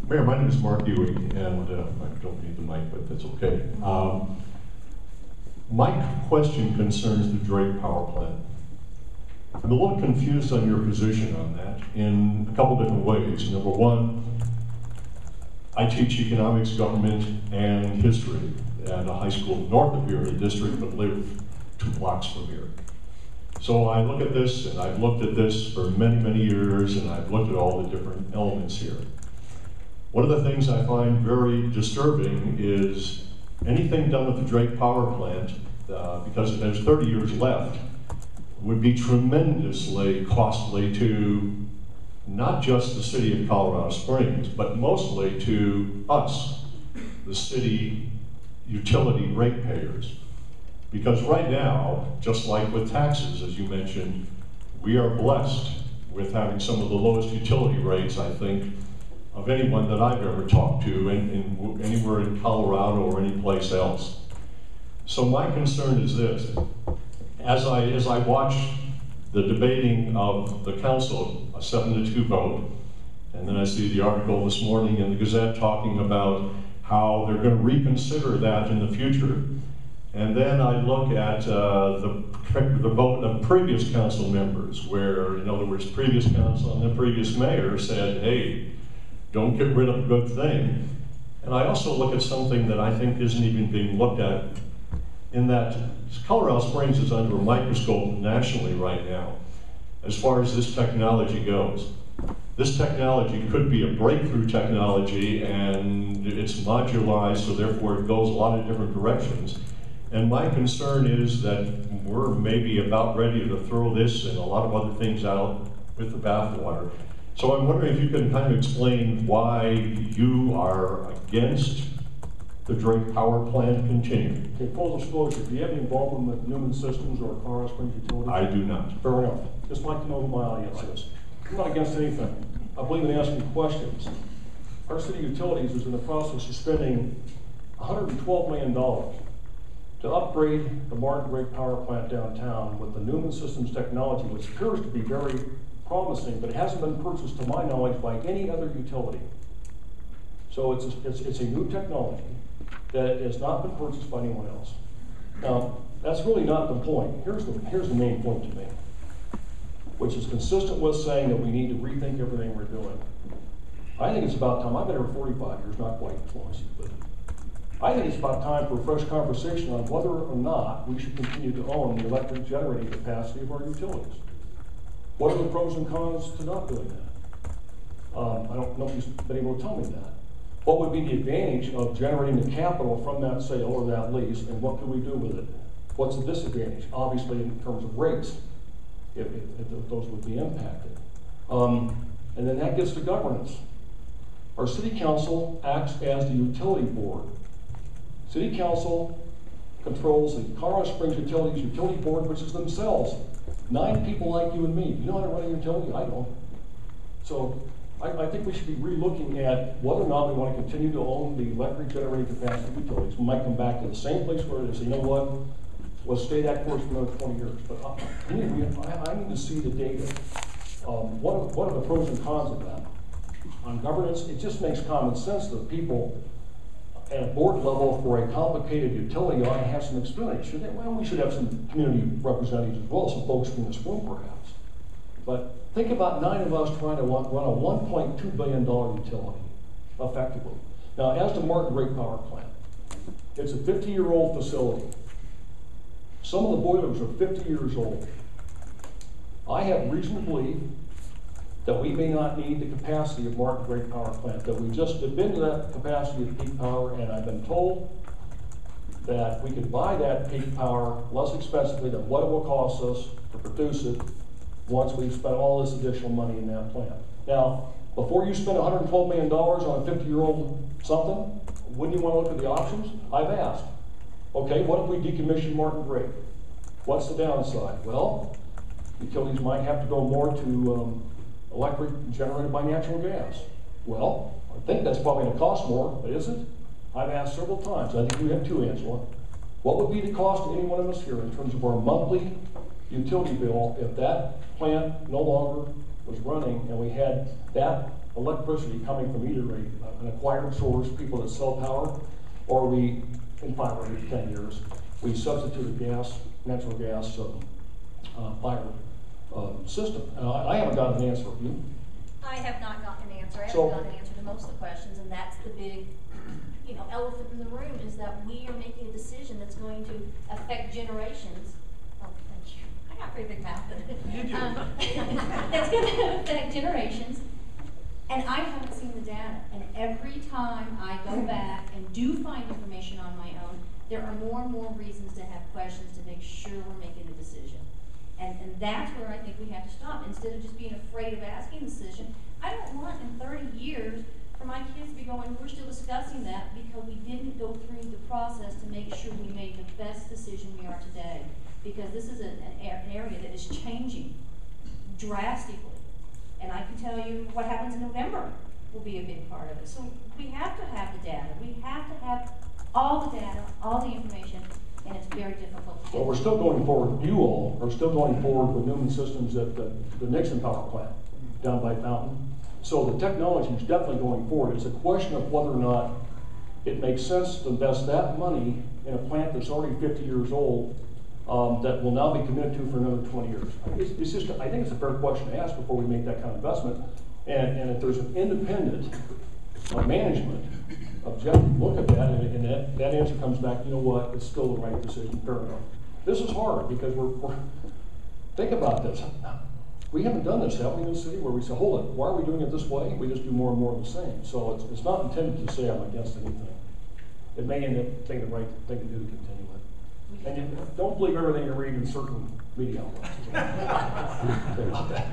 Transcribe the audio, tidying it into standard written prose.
Mayor, my name is Mark Ewing, and I don't need the mic, but that's okay. My question concerns the Drake power plant. I'm a little confused on your position on that in a couple different ways. Number one, I teach economics, government, and history at a high school north of here in the district, but live 2 blocks from here. So I look at this, and I've looked at this for many, many years, and I've looked at all the different elements here. One of the things I find very disturbing is anything done with the Drake power plant, because it has 30 years left, would be tremendously costly to not just the city of Colorado Springs, but mostly to us, the city utility ratepayers. Because right now, just like with taxes, as you mentioned, we are blessed with having some of the lowest utility rates, I think, of anyone that I've ever talked to anywhere in Colorado or any place else. So my concern is this: as I watch the debating of the council, a 7-2 vote, and then I see the article this morning in the Gazette talking about how they're going to reconsider that in the future, and then I look at the vote of previous council members, where, in other words, previous council and the previous mayor said, hey, don't get rid of a good thing. And I also look at something that I think isn't even being looked at, in that Colorado Springs is under a microscope nationally right now, as far as this technology goes. This technology could be a breakthrough technology, and it's modularized, so therefore it goes a lot of different directions. And my concern is that we're maybe about ready to throw this and a lot of other things out with the bathwater. So I'm wondering if you can kind of explain why you are against the Drake power plant continuing. Okay, full disclosure, do you have any involvement with Newman Systems or Colorado Springs Utilities? I do not. Fair enough. Just like to know who my audience is. I'm not against anything. I believe in asking questions. Our city utilities is in the process of spending $112 million to upgrade the Martin Drake power plant downtown with the Newman Systems technology, which appears to be very promising, but it hasn't been purchased, to my knowledge, by any other utility. So it's a new technology that has not been purchased by anyone else. Now, that's really not the point. Here's the main point to me, which is consistent with saying that we need to rethink everything we're doing. I think it's about time. I've been here 45 years, not quite as long as you, but I think it's about time for a fresh conversation on whether or not we should continue to own the electric generating capacity of our utilities. What are the pros and cons to not doing that? I don't know if you've been able to tell me that. What would be the advantage of generating the capital from that sale or that lease, and what can we do with it? What's the disadvantage? Obviously, in terms of rates, if those would be impacted. And then that gets to governance. Our city council acts as the utility board. City council controls the Colorado Springs Utilities Utility Board, which is themselves 9 people like you and me. You know how to run a utility? I don't. So I think we should be re-looking at whether or not we want to continue to own the electric generating capacity of utilities. We might come back to the same place where it is. You know what? Let's stay that course for another 20 years. But I need to see the data. What are the pros and cons of that? On governance, it just makes common sense that people at a board level for a complicated utility ought to have some experience. Should they? Well, we should have some community representatives as well, some folks from this room perhaps. But think about 9 of us trying to run a $1.2 billion utility effectively. Now, as to Martin Drake Power Plant, it's a 50-year-old facility. Some of the boilers are 50 years old. I have reason to believe that we may not need the capacity of Martin Drake Power Plant, that we just have been to that capacity of peak power, and I've been told that we could buy that peak power less expensively than what it will cost us to produce it once we've spent all this additional money in that plant. Now, before you spend $112 million on a 50-year-old something, wouldn't you want to look at the options? I've asked. Okay, what if we decommission Martin Drake? What's the downside? Well, utilities might have to go more to electric generated by natural gas. Well, I think that's probably going to cost more, but is it? I've asked several times. I think you have too, Angela. What would be the cost to any one of us here in terms of our monthly utility bill if that plant no longer was running and we had that electricity coming from either an acquired source, people that sell power, or we, in 5 or 8 to 10 years, we substituted natural gas fire system. I haven't gotten an answer. You? I have not gotten an answer. I So- haven't gotten an answer to most of the questions, and that's the big, elephant in the room, is that we are making a decision that's going to affect generations. Oh, thank you. I got a pretty big mouth. You do. That's going to affect generations, and I haven't seen the data. And every time I go back and do find information on my own, there are more and more reasons to have questions to make sure we're making a decision. And that's where I think we have to stop. Instead of just being afraid of asking the decision, I don't want in 30 years for my kids to be going, we're still discussing that because we didn't go through the process to make sure we made the best decision we are today. Because this is an area that is changing drastically. And I can tell you what happens in November will be a big part of it. So we have to have the data. We have to have all the data, all the information, and it's very difficult to Well, we're still going forward. You all are still going forward with Newman Systems at the Nixon power plant down by Fountain. So the technology is definitely going forward. It's a question of whether or not it makes sense to invest that money in a plant that's already 50 years old that will now be committed to for another 20 years. It's just, I think it's a fair question to ask before we make that kind of investment. And if there's an independent management objective look at that, and that answer comes back, you know what, it's still the right decision, fair enough. This is hard because we're think about this. We haven't done this, have we, in the city, where we say, hold it, why are we doing it this way? We just do more and more of the same. So it's not intended to say I'm against anything. It may end up being the right thing to do to continue it. And you don't believe everything you read in certain media outlets. Think about that.